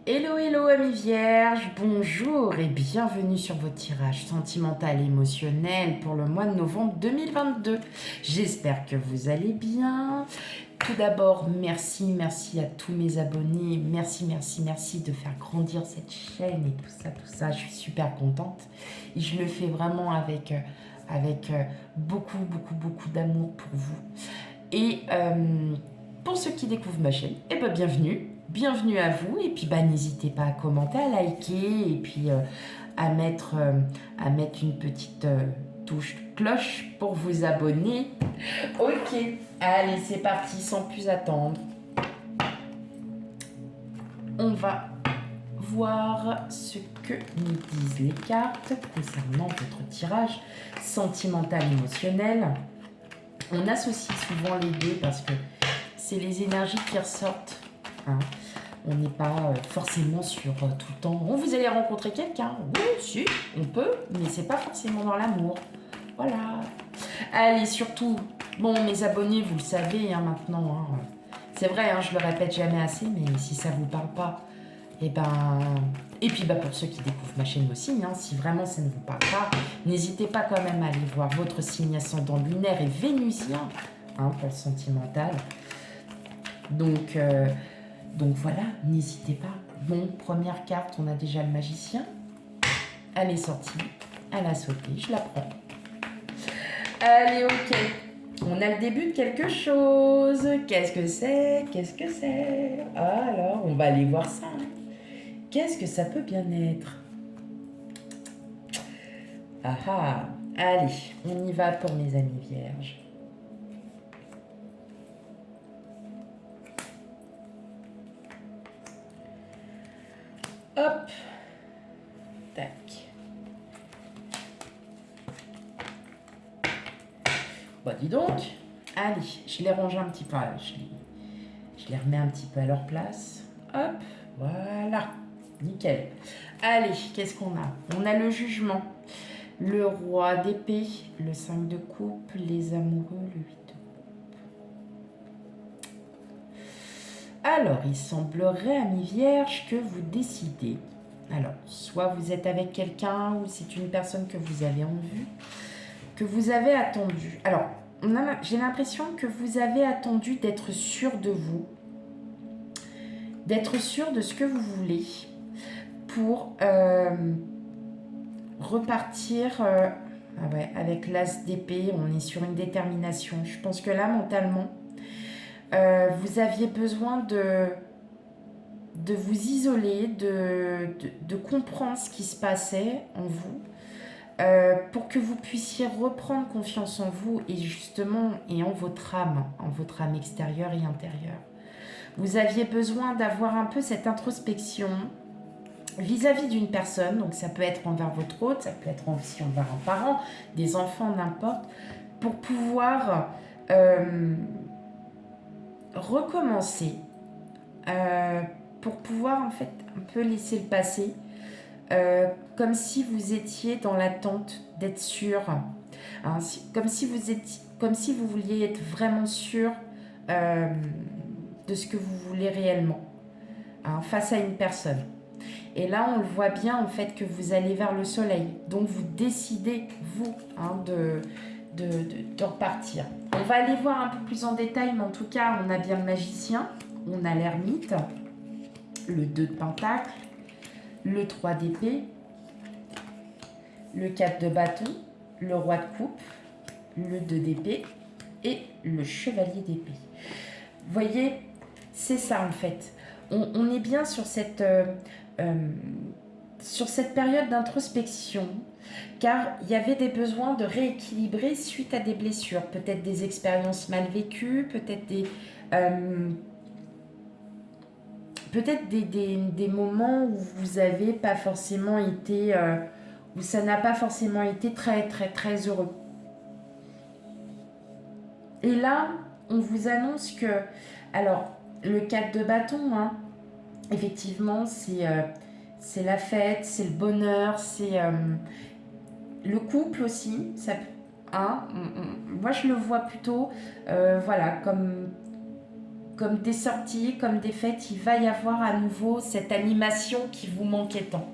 Hello, hello, amis vierges, bonjour et bienvenue sur votre tirage sentimental et émotionnel pour le mois de novembre 2022. J'espère que vous allez bien. Tout d'abord, merci à tous mes abonnés. Merci de faire grandir cette chaîne et tout ça. Je suis super contente. Et je le fais vraiment avec beaucoup d'amour pour vous. Et pour ceux qui découvrent ma chaîne, bienvenue à vous. Et puis n'hésitez pas à commenter, à liker et puis à mettre une petite touche cloche pour vous abonner. Ok, allez c'est parti sans plus attendre. On va voir ce que nous disent les cartes concernant votre tirage sentimental émotionnel. On associe souvent les deux parce que c'est les énergies qui ressortent. Hein. On n'est pas forcément sur tout le temps. Bon, vous allez rencontrer quelqu'un. Oui, si, on peut, mais c'est pas forcément dans l'amour. Voilà. Allez, surtout, bon, mes abonnés, vous le savez maintenant. Hein. C'est vrai, hein, je le répète jamais assez, mais si ça vous parle pas, et puis pour ceux qui découvrent ma chaîne aussi, hein, si vraiment ça ne vous parle pas, n'hésitez pas quand même à aller voir votre signe ascendant lunaire et vénusien, hein, pour le sentimental. Donc voilà, n'hésitez pas. Bon, première carte, on a déjà le magicien. Elle est sortie, elle a sauté, je la prends. Allez, ok. On a le début de quelque chose. Qu'est-ce que c'est? Alors, on va aller voir ça. Qu'est-ce que ça peut bien être? Ah ah. Allez, on y va pour mes amis vierges. Hop. Tac. Bah dis donc. Allez, je les range un petit peu. Je les remets un petit peu à leur place. Hop. Voilà. Nickel. Allez, qu'est-ce qu'on a? On a le jugement. Le roi d'épée, le 5 de coupe, les amoureux, le 8 de coupe. Alors, il semblerait, amis vierges, que vous décidez. Alors, soit vous êtes avec quelqu'un ou c'est une personne que vous avez en vue, que vous avez attendu. Alors, j'ai l'impression que vous avez attendu d'être sûr de vous, d'être sûr de ce que vous voulez pour repartir avec l'as d'épée. On est sur une détermination. Je pense que là, mentalement, vous aviez besoin de vous isoler, de comprendre ce qui se passait en vous, pour que vous puissiez reprendre confiance en vous et justement en votre âme extérieure et intérieure. Vous aviez besoin d'avoir un peu cette introspection vis-à-vis d'une personne, donc ça peut être envers votre hôte, ça peut être aussi envers un parent, des enfants, n'importe, pour pouvoir recommencer, pour pouvoir en fait un peu laisser le passé, comme si vous étiez dans l'attente d'être sûr, hein, comme si vous vouliez être vraiment sûr de ce que vous voulez réellement, hein, face à une personne. Et là, on le voit bien, en fait, que vous allez vers le soleil. Donc, vous décidez, vous, hein, de repartir. On va aller voir un peu plus en détail, mais en tout cas, on a bien le magicien, on a l'ermite, le 2 de pentacle, le 3 d'épée, le 4 de bâton, le roi de coupe, le 2 d'épée et le chevalier d'épée. Vous voyez, c'est ça, en fait. On est bien sur cette période d'introspection, car il y avait des besoins de rééquilibrer suite à des blessures, peut-être des expériences mal vécues, peut-être des moments où vous avez pas forcément été, où ça n'a pas forcément été très heureux. Et là, on vous annonce que, alors, le 4 de bâton, hein, effectivement, c'est la fête, c'est le bonheur, c'est le couple aussi. Moi, je le vois plutôt, voilà, comme comme des sorties, comme des fêtes, il va y avoir à nouveau cette animation qui vous manquait tant.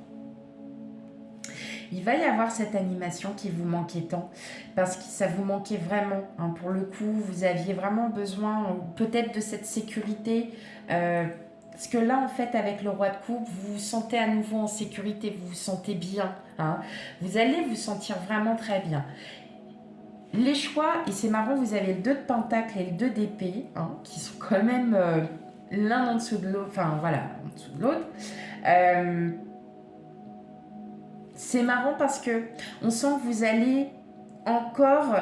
Il va y avoir cette animation qui vous manquait tant, parce que ça vous manquait vraiment. Hein, pour le coup, vous aviez vraiment besoin peut-être de cette sécurité. Parce que là, en fait, avec le roi de coupe, vous vous sentez à nouveau en sécurité, vous vous sentez bien. Hein. Vous allez vous sentir vraiment très bien. Les choix, et c'est marrant, vous avez le 2 de pentacle et le 2 d'épée, hein, qui sont quand même l'un en dessous de l'autre, enfin voilà, en dessous de l'autre. C'est marrant parce que on sent que vous allez encore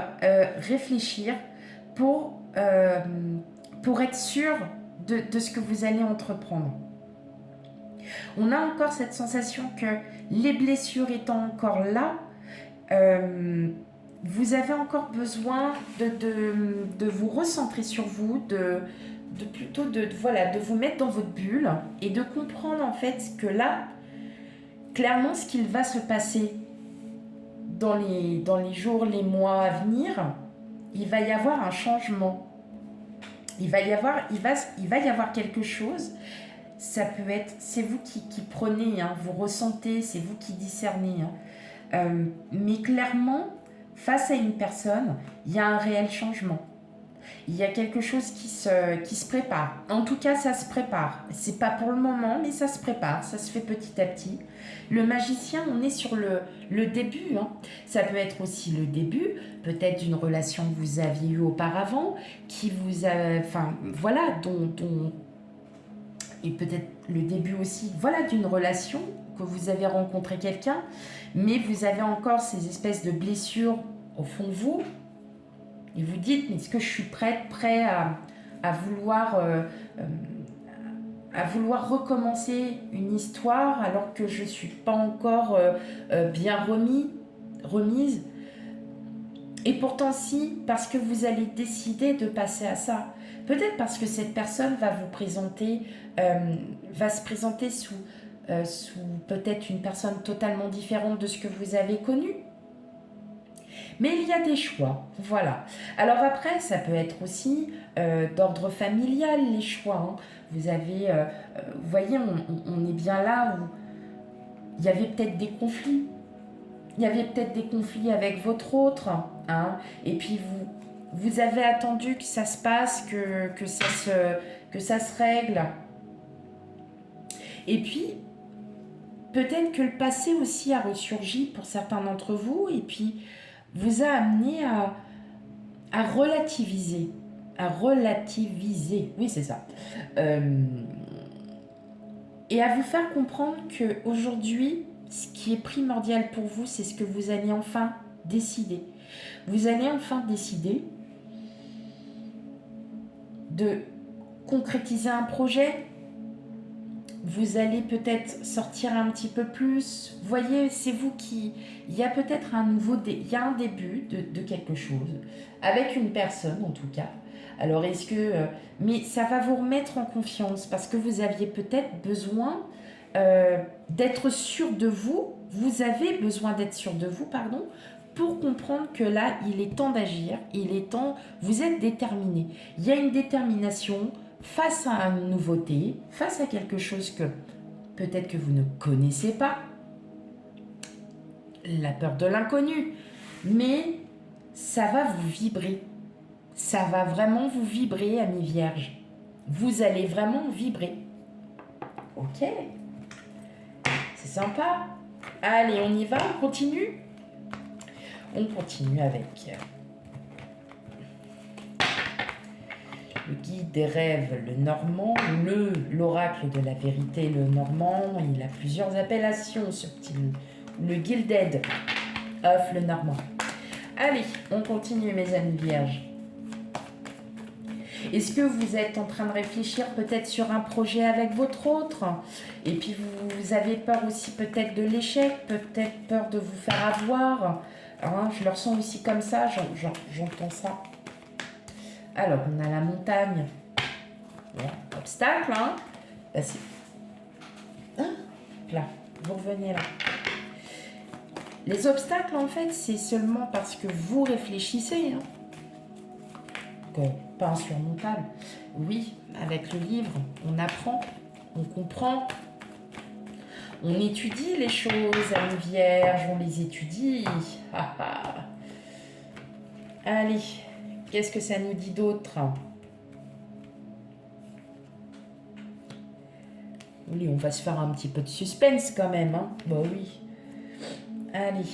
réfléchir pour être sûr de ce que vous allez entreprendre. On a encore cette sensation que les blessures étant encore là, vous avez encore besoin de vous recentrer sur vous, plutôt de vous mettre dans votre bulle et de comprendre en fait que là, clairement, ce qu'il va se passer dans les jours, les mois à venir, il va y avoir un changement. Il va y avoir quelque chose. Ça peut être, c'est vous qui prenez, hein, vous ressentez, c'est vous qui discernez. Hein. Mais clairement, face à une personne, il y a un réel changement. Il y a quelque chose qui se prépare. En tout cas, ça se prépare. C'est pas pour le moment, mais ça se prépare. Ça se fait petit à petit. Le magicien, on est sur le début. Hein. Ça peut être aussi le début, peut-être d'une relation que vous aviez eue auparavant, qui vous a... Enfin, voilà, dont et peut-être le début aussi, voilà, d'une relation, que vous avez rencontré quelqu'un, mais vous avez encore ces espèces de blessures au fond de vous, et vous dites, mais est-ce que je suis prêt à vouloir recommencer une histoire alors que je ne suis pas encore bien remise. Et pourtant si, parce que vous allez décider de passer à ça. Peut-être parce que cette personne va se présenter sous peut-être une personne totalement différente de ce que vous avez connu. Mais il y a des choix, voilà. Alors après, ça peut être aussi d'ordre familial, les choix. Hein. Vous avez, vous voyez, on est bien là où il y avait peut-être des conflits. Il y avait peut-être des conflits avec votre autre. Hein, et puis vous avez attendu que ça se passe, que ça se règle. Et puis, peut-être que le passé aussi a ressurgi pour certains d'entre vous. Et puis, vous a amené à relativiser. Oui, c'est ça. Et à vous faire comprendre qu'aujourd'hui, ce qui est primordial pour vous, c'est ce que vous allez enfin décider. Vous allez enfin décider de concrétiser un projet. Vous allez peut-être sortir un petit peu plus. Vous voyez, c'est vous qui... Il y a peut-être il y a un début de quelque chose, avec une personne en tout cas. Alors est-ce que... mais ça va vous remettre en confiance, parce que vous aviez peut-être besoin d'être sûr de vous. Vous avez besoin d'être sûr de vous, pardon, pour comprendre que là, il est temps d'agir, vous êtes déterminé. Il y a une détermination face à une nouveauté, face à quelque chose que peut-être que vous ne connaissez pas, la peur de l'inconnu, mais ça va vous vibrer. Ça va vraiment vous vibrer, amis vierges. Vous allez vraiment vibrer. Ok, c'est sympa. Allez, on y va, on continue. On continue avec le guide des rêves, le normand, l'oracle de la vérité, le normand. Il a plusieurs appellations, ce petit, le Gilded of le normand. Allez, on continue, mes amis vierges. Est-ce que vous êtes en train de réfléchir peut-être sur un projet avec votre autre? Et puis vous avez peur aussi peut-être de l'échec, peut-être peur de vous faire avoir. Hein, je le ressens aussi comme ça, j'entends ça. Alors, on a la montagne. Voilà, obstacle, hein. Là, c'est... Là, vous revenez là. Les obstacles, en fait, c'est seulement parce que vous réfléchissez. Hein. Donc, pas insurmontable. Oui, avec le livre, on apprend, on comprend, on étudie les choses, âme vierge, on les étudie. Allez, qu'est-ce que ça nous dit d'autre? Oui, on va se faire un petit peu de suspense quand même, hein. Bah oui. Allez.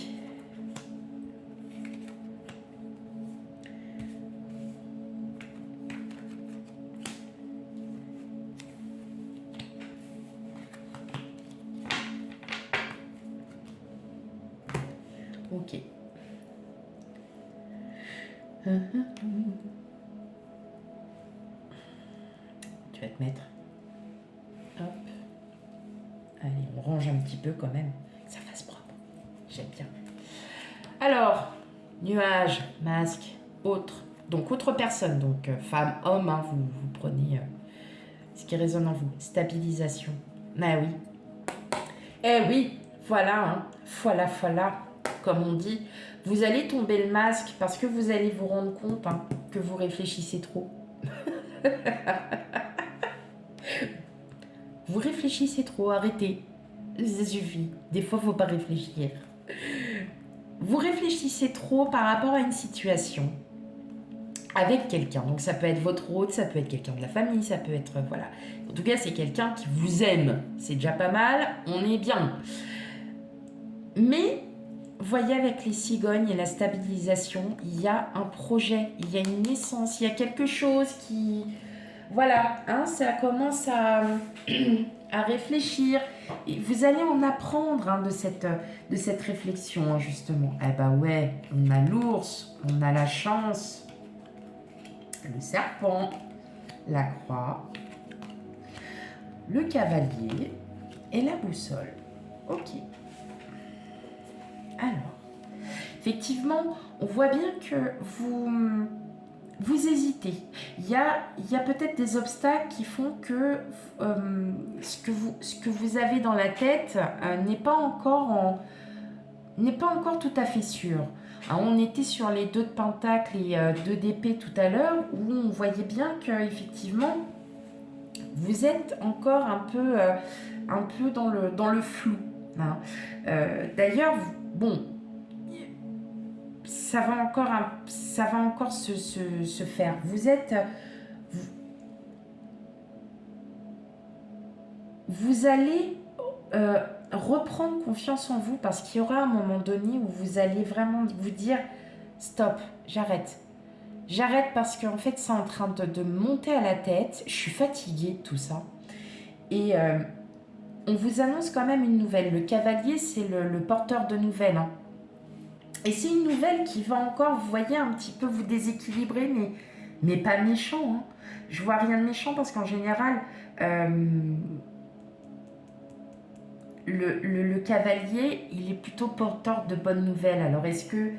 Ok. Tu vas te mettre. Hop. Allez, on range un petit peu quand même. Que ça fasse propre. J'aime bien. Alors, nuage, masque, autre. Donc, autre personne. Donc, femme, homme, hein, vous prenez ce qui résonne en vous. Stabilisation. Ah oui. Eh oui, voilà, hein. Voilà, voilà. Comme on dit, vous allez tomber le masque parce que vous allez vous rendre compte hein, que vous réfléchissez trop. Vous réfléchissez trop, arrêtez. Ça suffit. Des fois, il ne faut pas réfléchir. Vous réfléchissez trop par rapport à une situation avec quelqu'un. Donc, ça peut être votre hôte, ça peut être quelqu'un de la famille, ça peut être... Voilà. En tout cas, c'est quelqu'un qui vous aime. C'est déjà pas mal, on est bien. Mais, voyez, avec les cigognes et la stabilisation, il y a un projet, il y a une naissance, il y a quelque chose qui... Voilà, hein, ça commence à réfléchir. Et vous allez en apprendre hein, de cette réflexion, hein, justement. Eh ben ouais, on a l'ours, on a la chance, le serpent, la croix, le cavalier et la boussole. Ok. Alors, effectivement, on voit bien que vous hésitez. Il y a peut-être des obstacles qui font que ce que vous avez dans la tête n'est pas encore tout à fait sûr. Hein, on était sur les 2 de pentacle et 2 d'épée tout à l'heure, où on voyait bien que effectivement vous êtes encore un peu dans le flou. Hein. D'ailleurs, bon, ça va encore se faire. Vous allez reprendre confiance en vous parce qu'il y aura un moment donné où vous allez vraiment vous dire stop, j'arrête. J'arrête parce qu'en fait c'est en train de monter à la tête, je suis fatiguée de tout ça. Et on vous annonce quand même une nouvelle. Le cavalier, c'est le porteur de nouvelles. Hein. Et c'est une nouvelle qui va encore, vous voyez, un petit peu vous déséquilibrer, mais pas méchant. Hein. Je vois rien de méchant parce qu'en général, le cavalier, il est plutôt porteur de bonnes nouvelles. Alors, est-ce que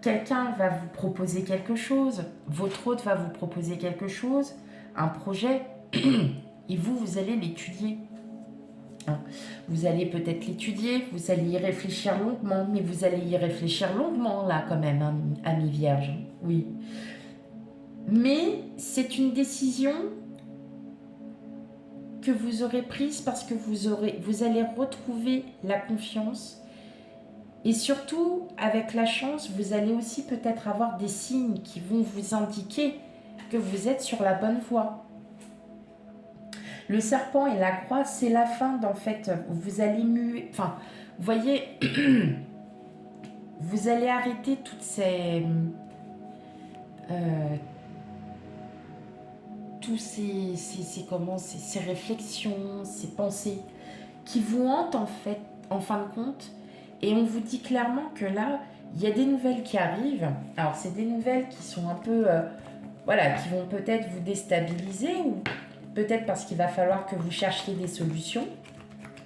quelqu'un va vous proposer quelque chose? Votre hôte va vous proposer quelque chose? Un projet? Et vous allez l'étudier. Hein. Vous allez peut-être l'étudier, vous allez y réfléchir longuement, mais vous allez y réfléchir longuement là quand même, hein, ami vierge. Oui. Mais c'est une décision que vous aurez prise parce que vous allez retrouver la confiance. Et surtout, avec la chance, vous allez aussi peut-être avoir des signes qui vont vous indiquer que vous êtes sur la bonne voie. Le serpent et la croix, c'est la fin d'en fait. Vous allez muer. Enfin, vous voyez, vous allez arrêter toutes ces. Tous ces réflexions, ces pensées qui vous hantent en fait, en fin de compte. Et on vous dit clairement que là, il y a des nouvelles qui arrivent. Alors, c'est des nouvelles qui sont un peu. Voilà, qui vont peut-être vous déstabiliser ou. Peut-être parce qu'il va falloir que vous cherchiez des solutions.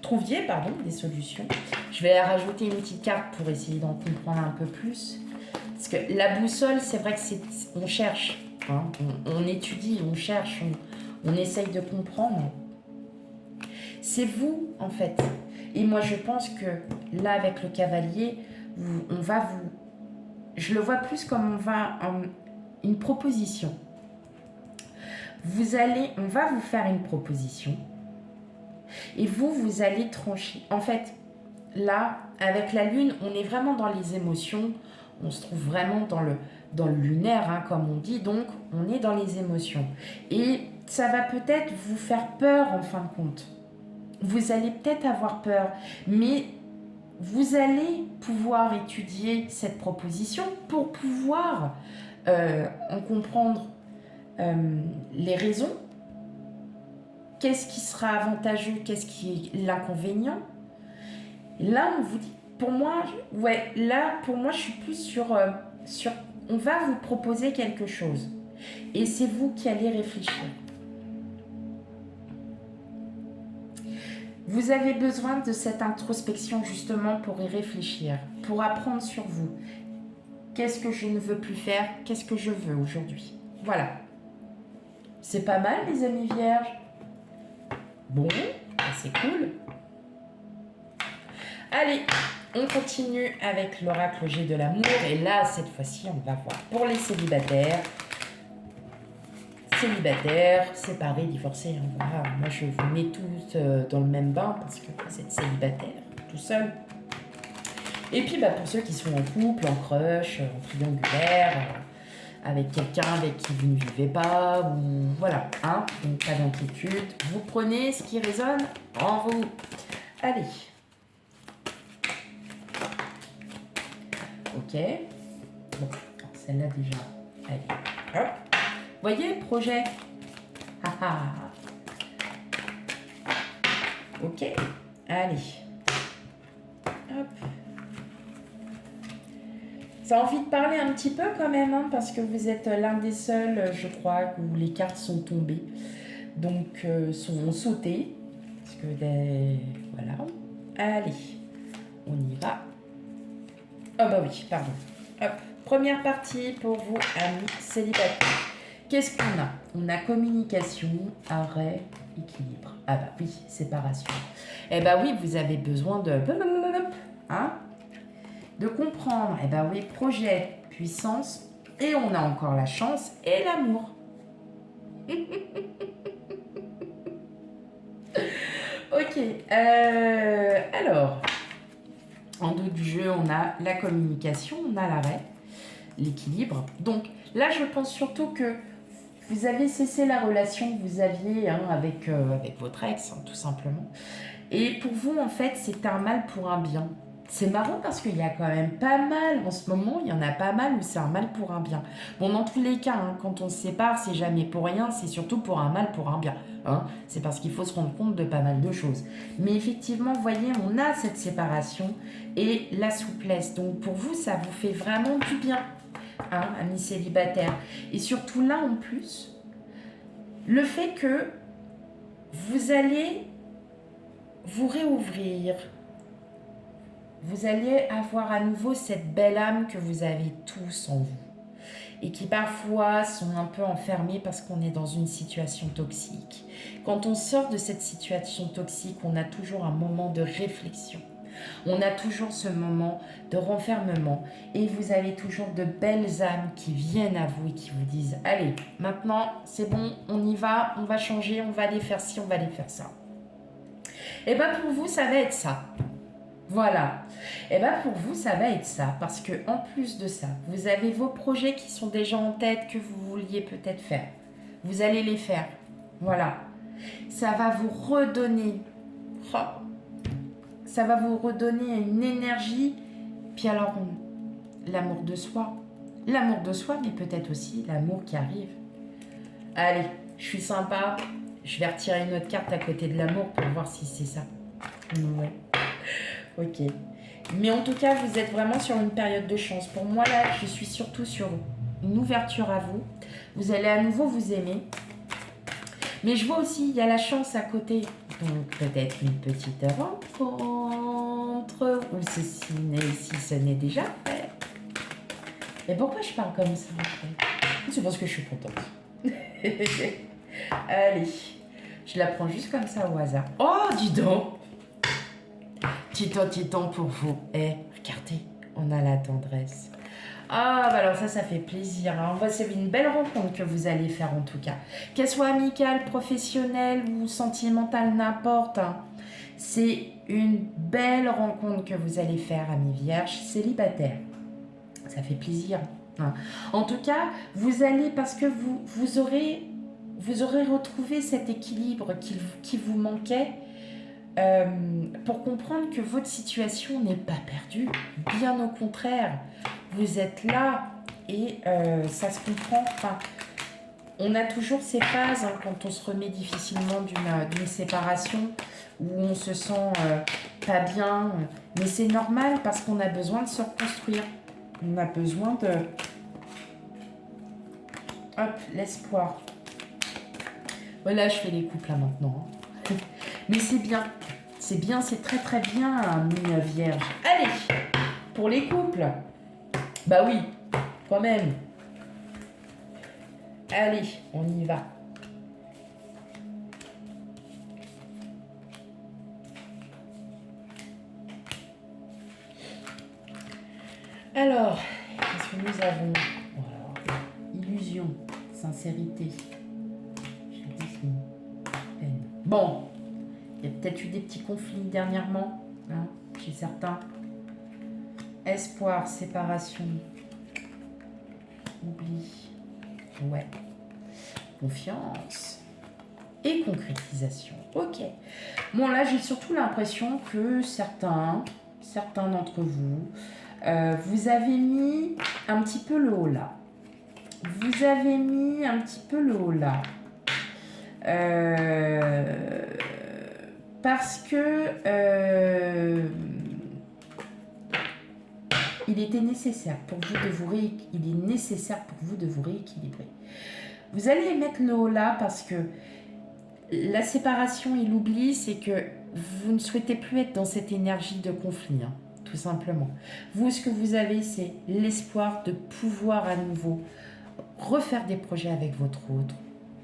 Trouviez, pardon, des solutions. Je vais rajouter une petite carte pour essayer d'en comprendre un peu plus. Parce que la boussole, c'est vrai que on cherche. Hein, on étudie, on cherche, on essaye de comprendre. C'est vous, en fait. Et moi, je pense que là, avec le cavalier, on va vous... Je le vois plus comme une proposition. On va vous faire une proposition et vous allez trancher. En fait, là, avec la lune, on est vraiment dans les émotions, on se trouve vraiment dans le lunaire, hein, comme on dit, donc on est dans les émotions. Et ça va peut-être vous faire peur en fin de compte. Vous allez peut-être avoir peur, mais vous allez pouvoir étudier cette proposition pour pouvoir en comprendre les raisons. Qu'est-ce qui sera avantageux, qu'est-ce qui est l'inconvénient. Là, on vous dit, pour moi, je suis plus sur on va vous proposer quelque chose. Et c'est vous qui allez réfléchir. Vous avez besoin de cette introspection justement pour y réfléchir, pour apprendre sur vous. Qu'est-ce que je ne veux plus faire? Qu'est-ce que je veux aujourd'hui? Voilà. C'est pas mal, les amis vierges. Bon, c'est cool. Allez, on continue avec l'oracle G de l'amour. Et là, cette fois-ci, on va voir pour les célibataires. Célibataires, séparés, divorcés. Hein, voilà. Moi, je vous mets tous dans le même bain parce que vous êtes célibataire, tout seul. Et puis, pour ceux qui sont en couple, en crush, en triangulaire, avec quelqu'un avec qui vous ne vivez pas, ou voilà, hein, donc pas d'inquiétude. Vous prenez ce qui résonne en vous. Allez. Ok. Bon, celle-là déjà. Allez. Hop. Voyez le projet. Ok. Allez. Hop. Ça a envie de parler un petit peu quand même, hein, parce que vous êtes l'un des seuls, je crois, où les cartes sont tombées. Donc, sont sautées. Parce que, voilà. Allez. On y va. Oh bah oui, pardon. Hop. Première partie pour vous, amis célibataires. Qu'est-ce qu'on a? On a communication, arrêt, équilibre. Ah bah oui, séparation. Eh bah oui, vous avez besoin de... Hein, de comprendre. Eh bah oui, projet, puissance, et on a encore la chance et l'amour. Ok. Alors, en dos du jeu, on a la communication, on a l'arrêt, l'équilibre. Donc là, je pense surtout que vous avez cessé la relation que vous aviez avec votre ex, tout simplement. Et pour vous, en fait, c'est un mal pour un bien. C'est marrant parce qu'il y a quand même pas mal, en ce moment, il y en a pas mal où c'est un mal pour un bien. Bon, dans tous les cas, quand on se sépare, c'est jamais pour rien, c'est surtout pour un mal pour un bien. C'est parce qu'il faut se rendre compte de pas mal de choses. Mais effectivement, vous voyez, on a cette séparation et la souplesse. Donc pour vous, ça vous fait vraiment du bien, amis célibataires. Et surtout là, en plus, le fait que vous allez vous réouvrir, vous allez avoir à nouveau cette belle âme que vous avez tous en vous et qui parfois sont un peu enfermés parce qu'on est dans une situation toxique. Quand on sort de cette situation toxique, on a toujours un moment de réflexion. On a toujours ce moment de renfermement et vous avez toujours de belles âmes qui viennent à vous et qui vous disent « Allez, maintenant, c'est bon, on y va, on va changer, on va aller faire ci, on va aller faire ça. » Et bien pour vous, ça va être ça. Voilà. Et bien pour vous, ça va être ça. Parce que en plus de ça, vous avez vos projets qui sont déjà en tête que vous vouliez peut-être faire. Vous allez les faire. Voilà. Ça va vous redonner. Ça va vous redonner une énergie. Puis alors, l'amour de soi. L'amour de soi, mais peut-être aussi l'amour qui arrive. Allez, je suis sympa. Je vais retirer une autre carte à côté de l'amour pour voir si c'est ça. Ouais. Ok. Mais en tout cas, vous êtes vraiment sur une période de chance. Pour moi, là, je suis surtout sur une ouverture à vous. Vous allez à nouveau vous aimer. Mais je vois aussi, il y a la chance à côté. Donc, peut-être une petite rencontre. Ou si ce n'est déjà fait. Mais pourquoi je parle comme ça, en fait? C'est parce que je suis contente. Allez. Je la prends juste comme ça au hasard. Oh, dis donc! Titan pour vous. Regardez, on a la tendresse. Ah, bah alors ça fait plaisir. Hein. C'est une belle rencontre que vous allez faire en tout cas. Qu'elle soit amicale, professionnelle ou sentimentale, n'importe. Hein. C'est une belle rencontre que vous allez faire, amis vierges célibataires. Ça fait plaisir. Hein. En tout cas, vous allez, parce que vous aurez retrouvé cet équilibre qui vous manquait, pour comprendre que votre situation n'est pas perdue. Bien au contraire, vous êtes là et ça se comprend. Enfin, on a toujours ces phases hein, quand on se remet difficilement d'une séparation où on se sent pas bien. Mais c'est normal parce qu'on a besoin de se reconstruire. On a besoin de... Hop, l'espoir. Voilà, je fais les couples là maintenant. Hein. Mais c'est bien. C'est bien, c'est très très bien, mine vierge. Allez, pour les couples. Bah oui, quand même. Allez, on y va. Alors, qu'est-ce que nous avons? Alors, illusion, sincérité, charisme, peine. Bon, il y a peut-être eu des petits conflits dernièrement, hein, chez certains. Espoir, séparation, oubli, ouais, confiance et concrétisation. Ok. Bon, là, j'ai surtout l'impression que certains d'entre vous, vous avez mis un petit peu le haut là. Vous avez mis un petit peu le haut là. Parce que il était nécessaire pour vous de vous il est nécessaire pour vous de vous rééquilibrer. Vous allez mettre le haut là parce que la séparation et l'oubli, c'est que vous ne souhaitez plus être dans cette énergie de conflit, hein, tout simplement. Vous, ce que vous avez, c'est l'espoir de pouvoir à nouveau refaire des projets avec votre autre.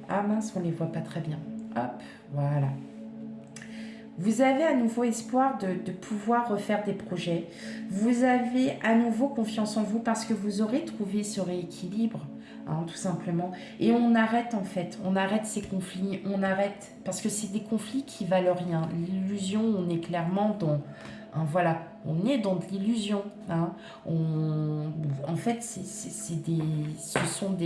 Ah mince, on ne les voit pas très bien. Hop, voilà. Vous avez à nouveau espoir de pouvoir refaire des projets. Vous avez à nouveau confiance en vous parce que vous aurez trouvé ce rééquilibre, hein, tout simplement. Et on arrête en fait, on arrête ces conflits, on arrête, parce que c'est des conflits qui valent rien. L'illusion, on est clairement dans... Hein, voilà, on est dans de l'illusion. Hein. En fait, ce sont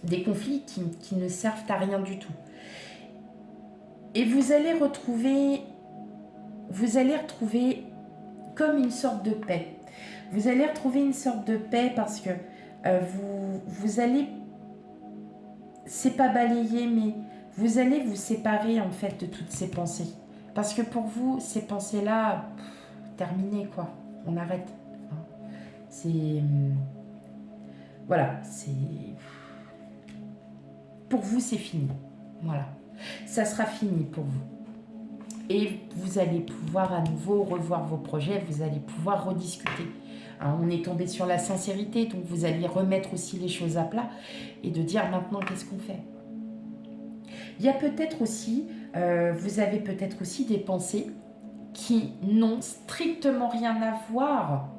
des conflits qui ne servent à rien du tout. Et vous allez retrouver comme une sorte de paix. Vous allez retrouver une sorte de paix parce que vous allez, c'est pas balayer, mais vous allez vous séparer en fait de toutes ces pensées. Parce que pour vous, ces pensées-là, terminé quoi, on arrête. Hein. C'est... Voilà, c'est... Pour vous, c'est fini. Voilà. Ça sera fini pour vous. Et vous allez pouvoir à nouveau revoir vos projets, vous allez pouvoir rediscuter. Hein, on est tombé sur la sincérité, donc vous allez remettre aussi les choses à plat et de dire maintenant qu'est-ce qu'on fait. Il y a peut-être aussi, vous avez peut-être aussi des pensées qui n'ont strictement rien à voir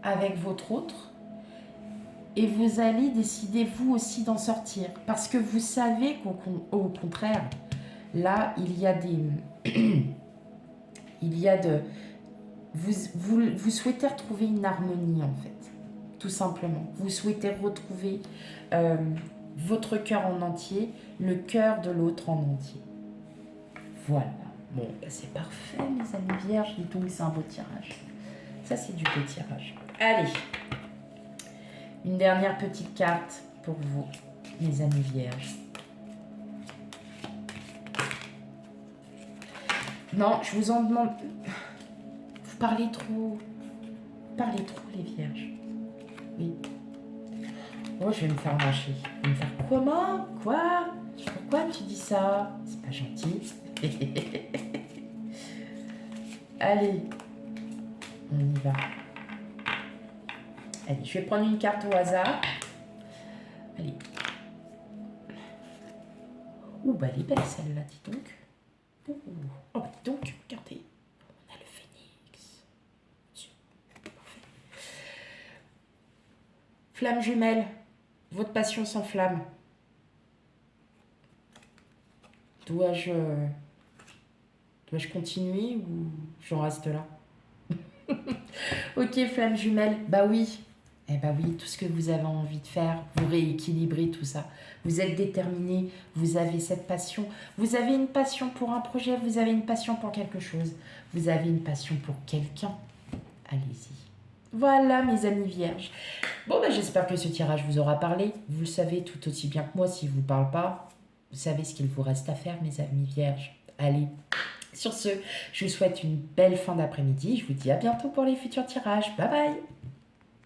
avec votre autre. Et vous allez décider vous aussi d'en sortir. Parce que vous savez qu'au contraire, là, il y a vous souhaitez retrouver une harmonie en fait, tout simplement. Vous souhaitez retrouver votre cœur en entier, le cœur de l'autre en entier. Voilà. Bon, bah c'est parfait, mes amis vierges. Dis donc, c'est un beau tirage. Ça, c'est du beau tirage. Allez, une dernière petite carte pour vous, mes amis vierges. Non, je vous en demande... Vous parlez trop. Les vierges. Oui. Oh, je vais me faire lâcher. Je vais me faire comment? Quoi? Pourquoi tu dis ça? C'est pas gentil. Allez. On y va. Allez, je vais prendre une carte au hasard. Allez. Ouh, bah elle est belle celle-là, dis donc. Ouh. Oh, bah dis donc, regardez. On a le phénix. Parfait. Flamme jumelle, votre passion s'enflamme. Dois-je continuer ou j'en reste là? Ok, flamme jumelle, bah oui. Eh bah oui, tout ce que vous avez envie de faire, vous rééquilibrez tout ça. Vous êtes déterminé, vous avez cette passion. Vous avez une passion pour un projet, vous avez une passion pour quelque chose. Vous avez une passion pour quelqu'un. Allez-y. Voilà mes amis vierges. Bon bah j'espère que ce tirage vous aura parlé. Vous le savez tout aussi bien que moi, s'il ne vous parle pas, vous savez ce qu'il vous reste à faire mes amis vierges. Allez, sur ce, je vous souhaite une belle fin d'après-midi. Je vous dis à bientôt pour les futurs tirages. Bye bye.